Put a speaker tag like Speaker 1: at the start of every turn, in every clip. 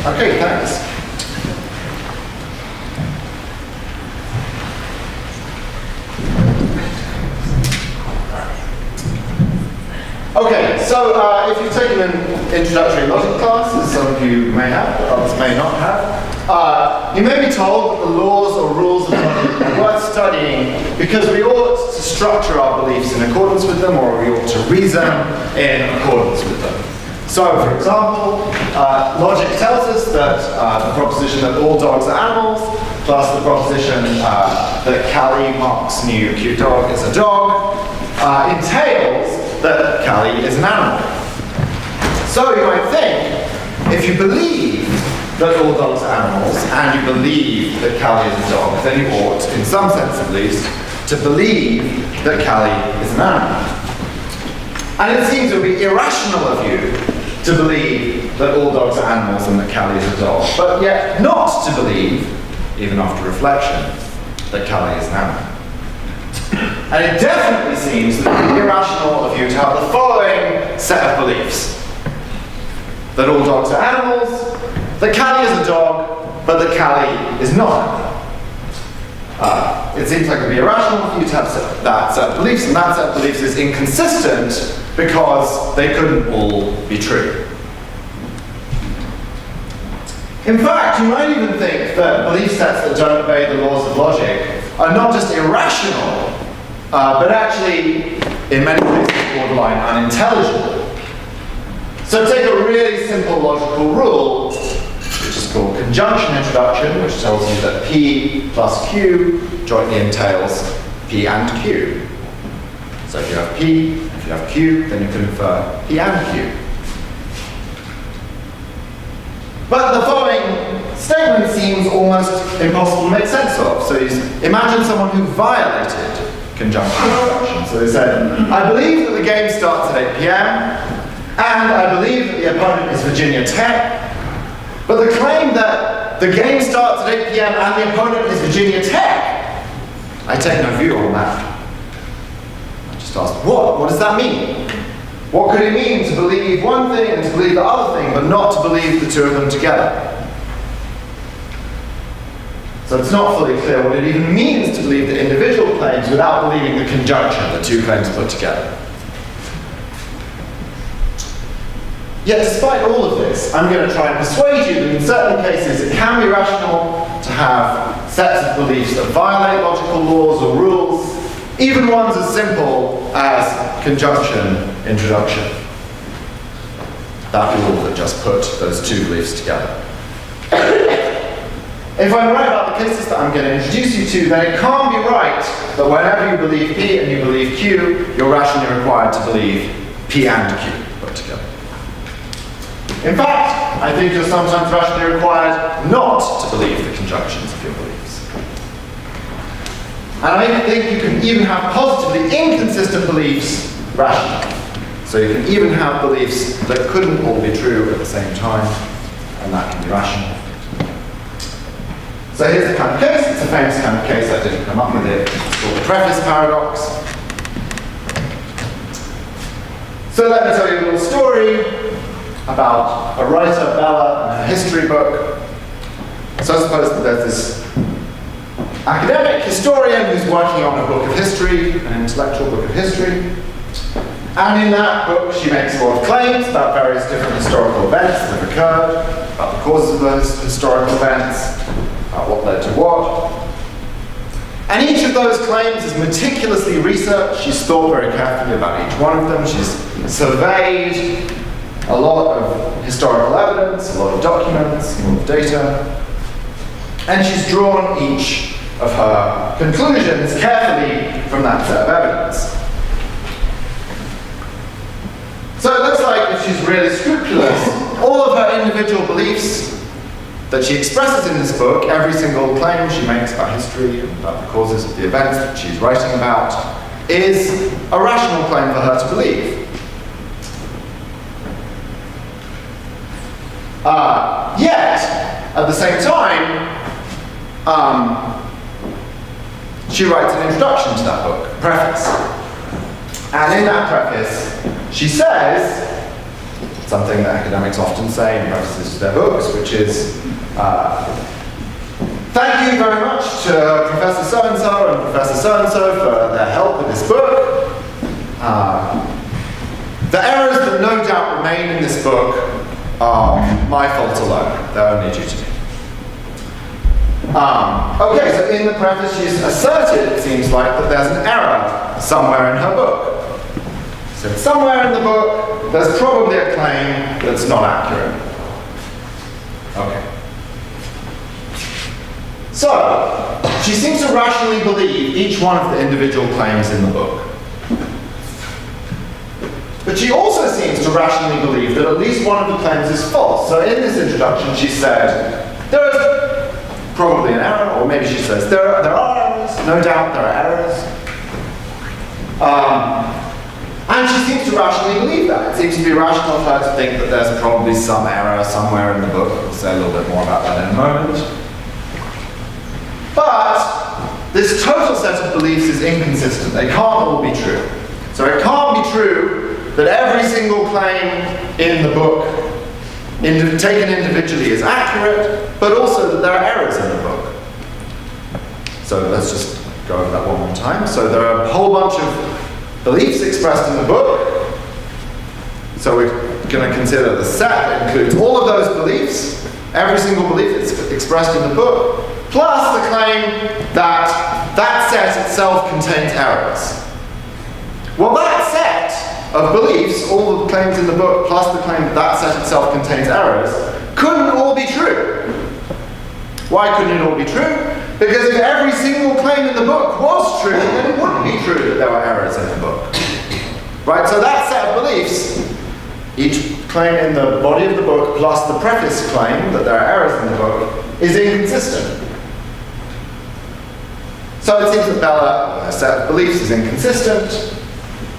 Speaker 1: Okay, thanks. Okay, so if you've taken an introductory logic class, as some of you may have, but others may not have, you may be told that the laws or rules of logic are worth studying because we ought to structure our beliefs in accordance with them, or we ought to reason in accordance with them. So, for example, logic tells us that the proposition that all dogs are animals, plus the proposition that Callie, Mark's new cute dog, is a dog, entails that Callie is an animal. So you might think, if you believe that all dogs are animals, and you believe that Callie is a dog, then you ought, in some sense at least, to believe that Callie is an animal. And it seems it would be irrational of you to believe that all dogs are animals and that Callie is a dog, but yet not to believe, even after reflection, that Callie is an animal. And it definitely seems that it would be irrational of you to have the following set of beliefs. That all dogs are animals, that Callie is a dog, but that Callie is not. It seems like it would be irrational for you to have that set of beliefs, and that set of beliefs is inconsistent because they couldn't all be true. In fact, you might even think that belief sets that don't obey the laws of logic are not just irrational, but actually, in many cases, borderline unintelligible. So take a really simple logical rule, which is called conjunction introduction, which tells you that P plus Q jointly entails P and Q. So if you have P, if you have Q, then you can infer P and Q. But the following statement seems almost impossible to make sense of. So imagine someone who violated conjunction introduction. So they said, I believe that the game starts at 8 p.m., and I believe that the opponent is Virginia Tech, but the claim that the game starts at 8 p.m. and the opponent is Virginia Tech, I take no view on that. I just ask, what does that mean? What could it mean to believe one thing and to believe the other thing, but not to believe the two of them together? So it's not fully clear what it even means to believe the individual claims without believing the conjunction, the two claims put together. Yet despite all of this, I'm going to try and persuade you that in certain cases it can be rational to have sets of beliefs that violate logical laws or rules, even ones as simple as conjunction introduction. That rule that just put those two beliefs together. If I'm right about the cases that I'm going to introduce you to, then it can't be right that whenever you believe P and you believe Q, you're rationally required to believe P and Q put together. In fact, I think you're sometimes rationally required not to believe the conjunctions of your beliefs. And I think you can even have positively inconsistent beliefs rationally. So you can even have beliefs that couldn't all be true at the same time, and that can be rational. So here's the kind of case. It's a famous kind of case. I didn't come up with it. It's called the preface paradox. So let me tell you a little story about a writer, Bella, and her history book. So suppose that there's this academic historian who's working on a book of history, an intellectual book of history. And in that book, she makes a lot of claims about various different historical events that have occurred, about the causes of those historical events, about what led to what. And each of those claims is meticulously researched. She's thought very carefully about each one of them. She's surveyed a lot of historical evidence, a lot of documents, a lot of data. And she's drawn each of her conclusions carefully from that set of evidence. So it looks like if she's really scrupulous, all of her individual beliefs that she expresses in this book, every single claim she makes about history and about the causes of the events that she's writing about, is a rational claim for her to believe. Yet, at the same time, she writes an introduction to that book, preface. And in that preface, she says something that academics often say in prefaces to their books, which is, thank you very much to Professor so-and-so and Professor so-and-so for their help with this book. The errors that no doubt remain in this book are my fault alone. They're only due to me. Okay, so in the preface she's asserted, it seems like, that there's an error somewhere in her book. So somewhere in the book, there's probably a claim that's not accurate. Okay. So, she seems to rationally believe each one of the individual claims in the book. But she also seems to rationally believe that at least one of the claims is false. So in this introduction she said, there is probably an error, or maybe she says, there are errors, no doubt there are errors. And she seems to rationally believe that. It seems to be rational for her to think that there's probably some error somewhere in the book. We'll say a little bit more about that in a moment. But this total set of beliefs is inconsistent. They can't all be true. So it can't be true that every single claim in the book, taken individually, is accurate, but also that there are errors in the book. So let's just go over that one more time. So there are a whole bunch of beliefs expressed in the book. So we're going to consider the set that includes all of those beliefs, every single belief that's expressed in the book, plus the claim that that set itself contains errors. Well, that set of beliefs, all the claims in the book, plus the claim that that set itself contains errors, couldn't all be true. Why couldn't it all be true? Because if every single claim in the book was true, then it wouldn't be true that there were errors in the book. Right, so that set of beliefs, each claim in the body of the book plus the preface claim that there are errors in the book, is inconsistent. So it seems that Bella's set of beliefs is inconsistent.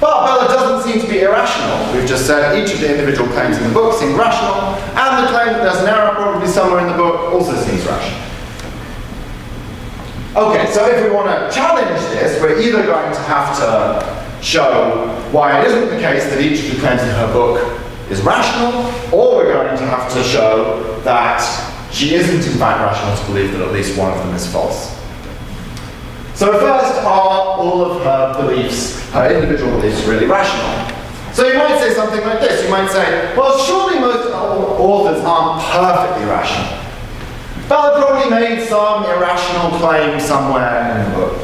Speaker 1: But Bella doesn't seem to be irrational. We've just said each of the individual claims in the book seem rational, and the claim that there's an error probably somewhere in the book also seems rational. Okay, so if we want to challenge this, we're either going to have to show why it isn't the case that each of the claims in her book is rational, or we're going to have to show that she isn't in fact rational to believe that at least one of them is false. So first, are all of her beliefs, her individual beliefs, really rational? So you might say something like this. You might say, well, surely most authors aren't perfectly rational. Bella probably made some irrational claim somewhere in the book.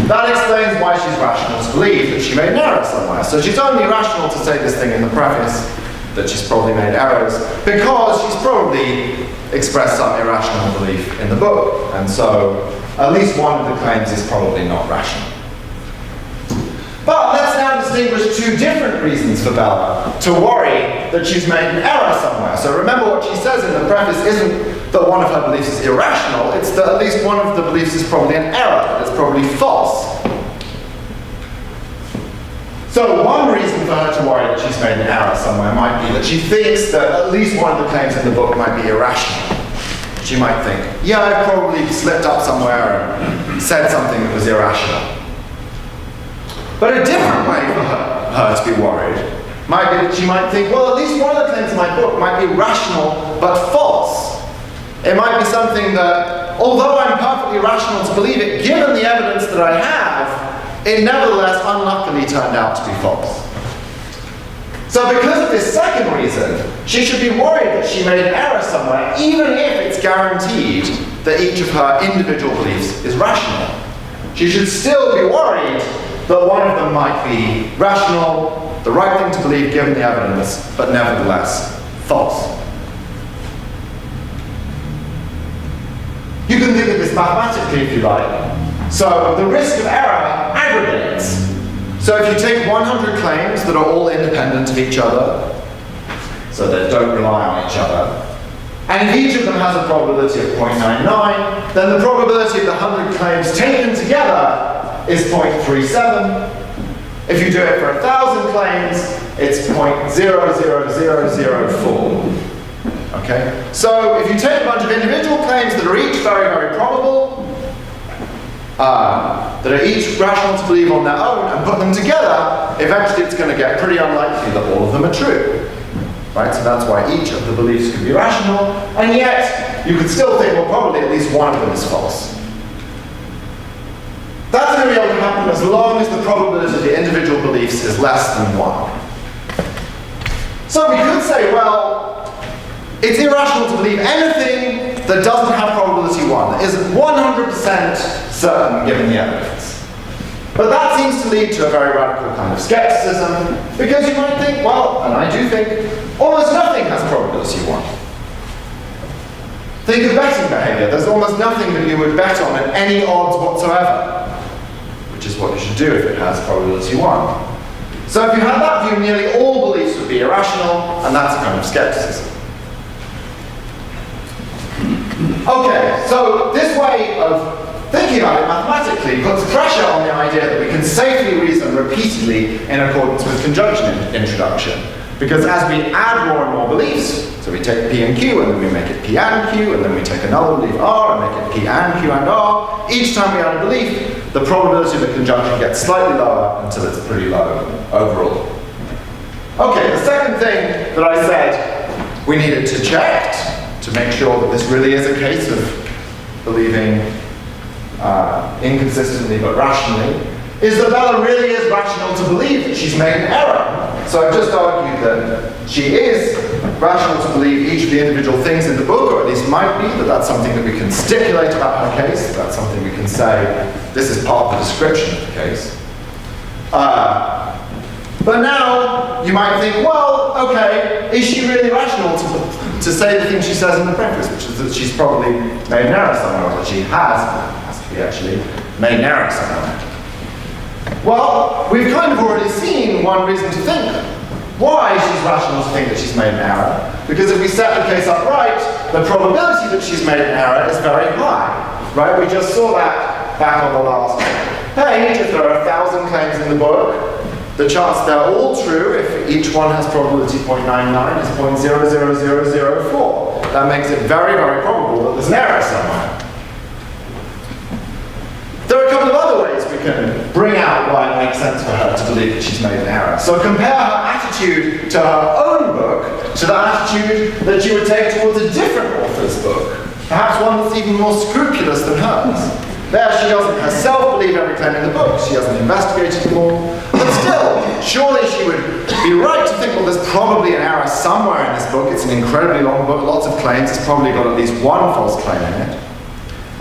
Speaker 1: That explains why she's rational to believe that she made an error somewhere. So she's only rational to say this thing in the preface, that she's probably made errors, because she's probably expressed some irrational belief in the book. And so at least one of the claims is probably not rational. But let's now distinguish two different reasons for Bella to worry that she's made an error somewhere. So remember, what she says in the preface isn't that one of her beliefs is irrational, it's that at least one of the beliefs is probably an error, that it's probably false. So one reason for her to worry that she's made an error somewhere might be that she thinks that at least one of the claims in the book might be irrational. She might think, yeah, I probably slipped up somewhere and said something that was irrational. But a different way for her to be worried might be that she might think, well, at least one of the claims in my book might be rational but false. It might be something that, although I'm perfectly rational to believe it, given the evidence that I have, it nevertheless unluckily turned out to be false. So because of this second reason, she should be worried that she made an error somewhere, even if it's guaranteed that each of her individual beliefs is rational. She should still be worried that one of them might be rational, the right thing to believe given the evidence, but nevertheless false. You can think of this mathematically if you like. So the risk of error aggregates. So if you take 100 claims that are all independent of each other, so that don't rely on each other, and if each of them has a probability of 0.99, then the probability of the 100 claims taken together is 0.37. If you do it for 1,000 claims, it's 0.00004. Okay? So if you take a bunch of individual claims that are each very, very probable, that are each rational to believe on their own, and put them together, eventually it's going to get pretty unlikely that all of them are true. right? So that's why each of the beliefs could be rational, and yet you could still think, well, probably at least one of them is false. That's going to be able to happen as long as the probability of the individual beliefs is less than 1. So we could say, well, it's irrational to believe anything that doesn't have probability 1, that isn't 100% certain given the evidence. But that seems to lead to a very radical kind of skepticism, because you might think, well, and I do think, almost nothing has probability 1. Think of betting behavior. There's almost nothing that you would bet on at any odds whatsoever, which is what you should do if it has probability 1. So if you had that view, nearly all beliefs would be irrational, and that's a kind of skepticism. Okay, so this way of thinking about it mathematically puts pressure on the idea that we can safely reason repeatedly in accordance with conjunction introduction. Because as we add more and more beliefs, so we take P and Q, and then we make it P and Q, and then we take another belief R, and make it P and Q and R, each time we add a belief, the probability of the conjunction gets slightly lower until it's pretty low overall. Okay, the second thing that I said we needed to check to make sure that this really is a case of believing inconsistently but rationally is that Bella really is rational to believe that she's made an error. So I've just argued that she is rational to believe each of the individual things in the book, or at least might be, that that's something that we can stipulate about her case, that's something we can say, this is part of the description of the case. But now, you might think, well, okay, is she really rational to say the thing she says in the preface, which is that she's probably made an error somewhere, or that she has to be actually, made an error somewhere. Well, we've kind of already seen one reason to think why she's rational to think that she's made an error. Because if we set the case up right, the probability that she's made an error is very high. Right? We just saw that back on the last page. If there are 1,000 claims in the book, the chance they're all true, if each one has probability 0.99, is 0.00004. That makes it very, very probable that there's an error somewhere. There are a couple of other ways we can bring out why it makes sense for her to believe that she's made an error. So compare her attitude to her own book to the attitude that she would take towards a different author's book. Perhaps one that's even more scrupulous than hers. There she doesn't herself believe every claim in the book, she hasn't investigated them all. But still, surely she would be right to think, well, there's probably an error somewhere in this book. It's an incredibly long book, lots of claims, it's probably got at least one false claim in it.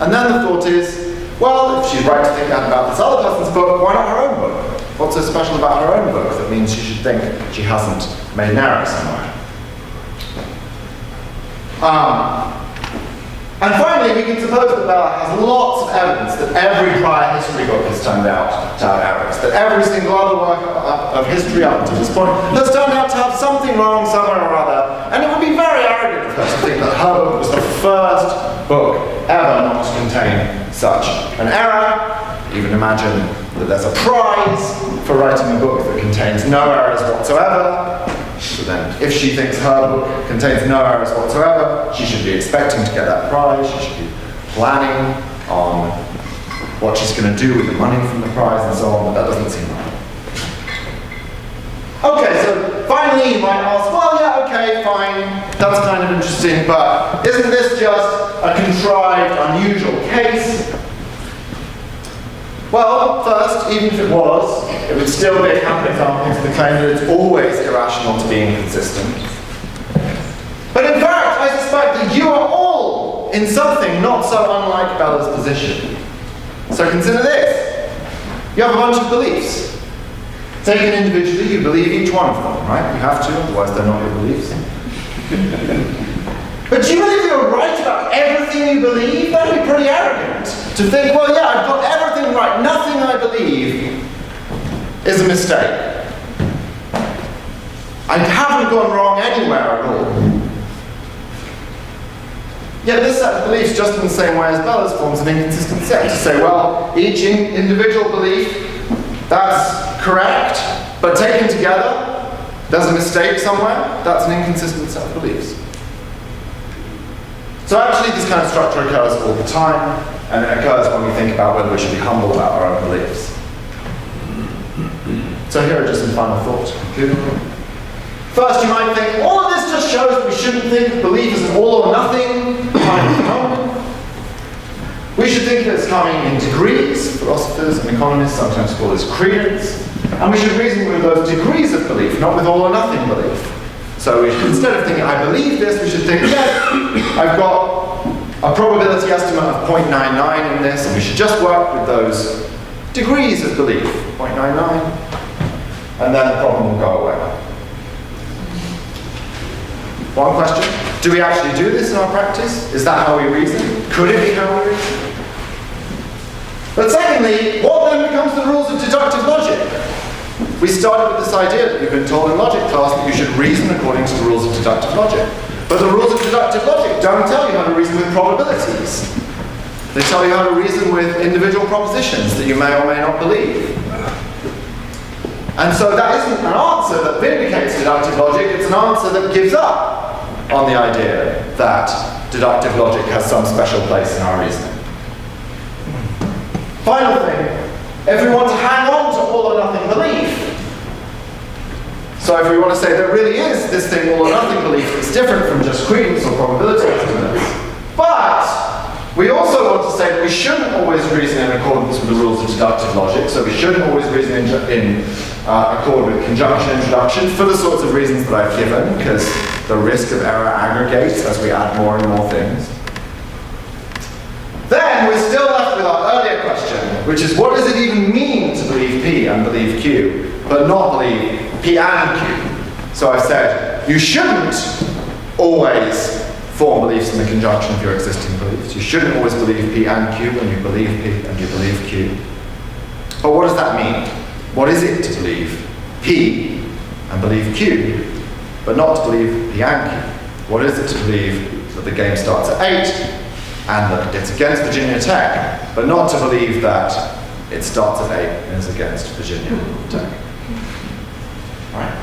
Speaker 1: And then the thought is, well, if she's right to think that about this other person's book, why not her own book? What's so special about her own book that means she should think she hasn't made an error somewhere? And finally, we can suppose that Bella has lots of evidence that every prior history book has turned out to have errors, that every single other work of history up to this point has turned out to have something wrong somewhere or other, and it would be very arrogant of her to think that her book was the first book ever not to contain such an error. Even imagine that there's a prize for writing a book that contains no errors whatsoever. So then, if she thinks her book contains no errors whatsoever, she should be expecting to get that prize, she should be planning on what she's going to do with the money from the prize and so on, but that doesn't seem right. Okay, so finally you might ask, well, yeah, okay, fine, that's kind of interesting, but isn't this just a contrived, unusual case? Well, first, even if it was, it would still be a counterexample to the claim that it's always irrational to be inconsistent. But in fact, I suspect that you are all in something not so unlike Bella's position. So consider this. You have a bunch of beliefs. Taken individually, you believe each one of them, right? You have to, otherwise they're not your beliefs. But do you believe you're right about everything you believe? That would be pretty arrogant. To think, well, yeah, I've got everything right. Nothing I believe is a mistake. I haven't gone wrong anywhere at all. Yet this set of beliefs, just in the same way as Bella's, forms an inconsistent set. To say, well, each individual belief, that's correct, but taken together, there's a mistake somewhere. That's an inconsistent set of beliefs. So actually this kind of structure occurs all the time, and it occurs when we think about whether we should be humble about our own beliefs. So here are just some final thoughts to conclude. First, you might think, all of this this shows that we shouldn't think of belief as an all or nothing kind of phenomenon. We should think of it as coming in degrees. Philosophers and economists sometimes call this credence. And we should reason with those degrees of belief, not with all or nothing belief. So instead of thinking, I believe this, we should think, yeah, I've got a probability estimate of 0.99 in this, and we should just work with those degrees of belief, 0.99, and then the problem will go away. One question, do we actually do this in our practice? Is that how we reason? Could it be how we reason? But secondly, what then becomes the rules of deductive logic? We started with this idea that you've been told in logic class that you should reason according to the rules of deductive logic. But the rules of deductive logic don't tell you how to reason with probabilities. They tell you how to reason with individual propositions that you may or may not believe. And so that isn't an answer that vindicates deductive logic, it's an answer that gives up on the idea that deductive logic has some special place in our reasoning. Final thing, if we want to hang on to all or nothing belief, so if we want to say there really is this thing all or nothing belief that's different from just credence or probability estimates, but we also want to say that we shouldn't always reason in accordance with the rules of deductive logic, so we shouldn't always reason in accord with conjunction introduction for the sorts of reasons that I've given, because the risk of error aggregates as we add more and more things. Then we're still left with our earlier question, which is what does it even mean to believe P and believe Q, but not believe P and Q? So I've said you shouldn't always form beliefs in the conjunction of your existing beliefs. You shouldn't always believe P and Q when you believe P and you believe Q. But what does that mean? What is it to believe P and believe Q, but not to believe P and Q? What is it to believe that the game starts at 8 and that it's against Virginia Tech, but not to believe that it starts at 8 and is against Virginia Tech? All right?